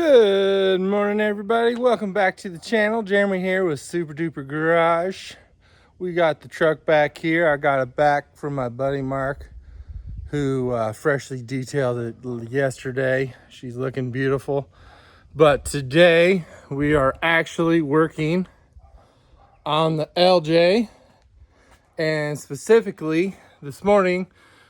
Good morning, everybody. Welcome back to the channel. Jeremy here with Super Duper Garage. We got the truck back here. I got it back from my buddy Mark, who freshly detailed it yesterday. She's looking beautiful. But today we are actually working on the LJ, and specifically this morning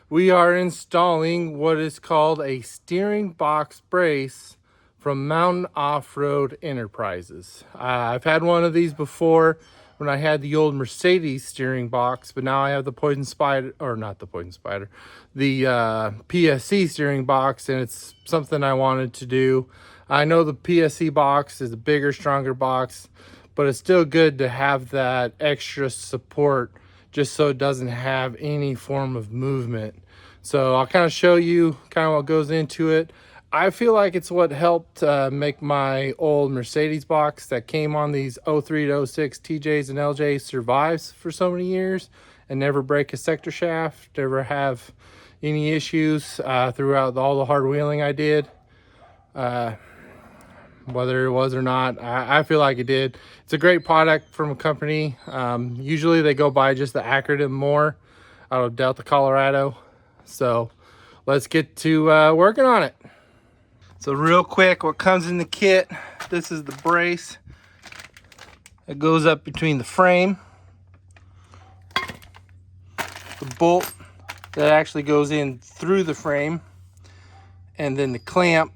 we are installing what is called a steering box brace from Mountain-Offroad Enterprises. I've had one of these before when I had the old Mercedes steering box, but now I have the Poison Spider, or not the Poison Spider, the PSC steering box, and it's something I wanted to do. I know the PSC box is a bigger, stronger box, but it's still good to have that extra support just so it doesn't have any form of movement. So I'll kind of show you kind of what goes into it. I feel like it's what helped make my old Mercedes box that came on these 03 to 06 TJs and LJs survives for so many years and never break a sector shaft, never have any issues throughout all the hard wheeling I did. Whether it was or not, I feel like it did. It's a great product from a company. Usually they go by just the acronym M.O.R.E out of Delta, Colorado. So let's get to working on it. So real quick, what comes in the kit, this is the brace. It goes up between the frame, the bolt that actually goes in through the frame, and then the clamp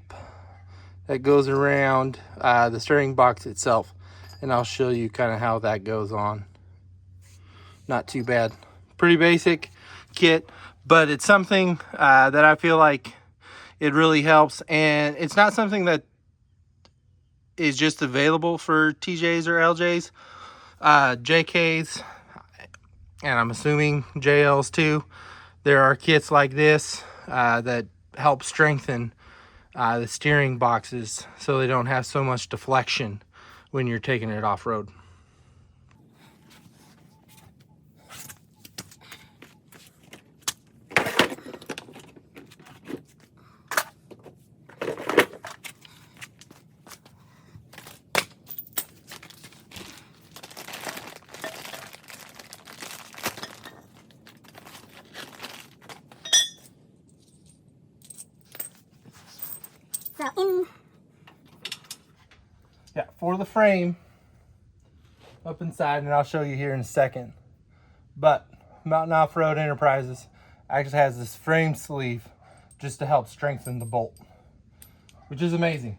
that goes around the steering box itself. And I'll show you kind of how that goes on. Not too bad. Pretty basic kit, but it's something that I feel like it really helps, and it's not something that is just available for TJs or LJs, JKs, and I'm assuming JLs too. There are kits like this that help strengthen the steering boxes so they don't have so much deflection when you're taking it off-road. Yeah, for the frame up inside, and I'll show you here in a second. But Mountain-Offroad Enterprises actually has this frame sleeve just to help strengthen the bolt, which is amazing.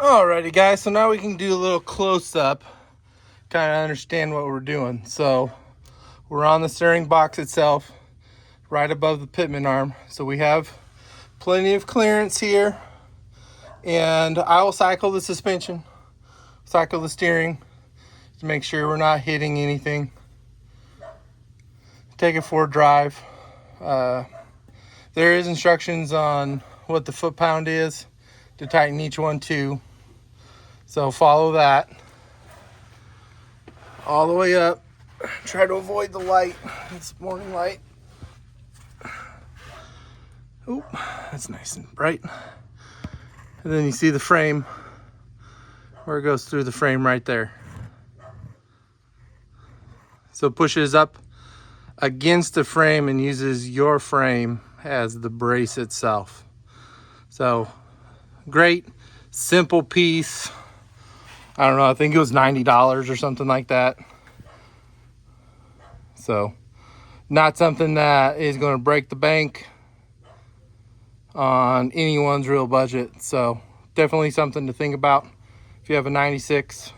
Alrighty guys, so now we can do a little close-up, kind of understand what we're doing. So we're on the steering box itself, right above the pitman arm. So we have plenty of clearance here, and I will cycle the suspension, cycle the steering to make sure we're not hitting anything. Take it for a drive. There is instructions on what the foot-pound is to tighten each one too. So follow that all the way up. Try to avoid the light. It's morning light. Oop, that's nice and bright. And then you see the frame, where it goes through the frame right there. So it pushes up against the frame and uses your frame as the brace itself. So great, simple piece. I don't know, I think it was $90 or something like that. So not something that is going to break the bank on anyone's real budget. So definitely something to think about if you have a 96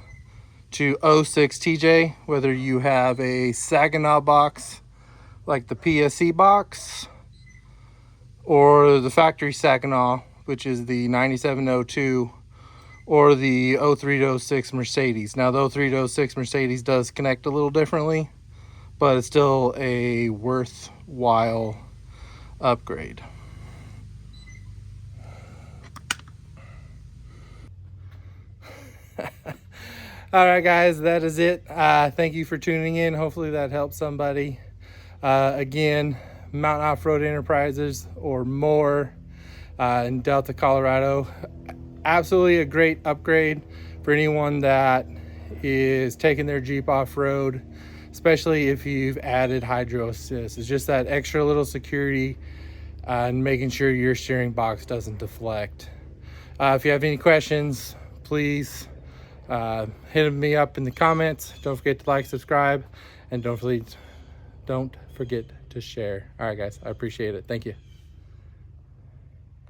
to 06 TJ, whether you have a Saginaw box like the PSE box or the factory Saginaw, which is the 9702, or the 03 to 06 Mercedes. Now the 03 to 06 Mercedes does connect a little differently, but it's still a worthwhile upgrade. All right guys, that is it. Thank you for tuning in. Hopefully that helps somebody. Again, Mountain Off-Road Enterprises, or M.O.R.E, in Delta, Colorado. Absolutely a great upgrade for anyone that is taking their Jeep off-road, especially if you've added hydro assist. It's just that extra little security and making sure your steering box doesn't deflect. If you have any questions, please hit me up in the comments. Don't forget to like, subscribe, and don't forget to share. All right guys, I appreciate it. Thank you.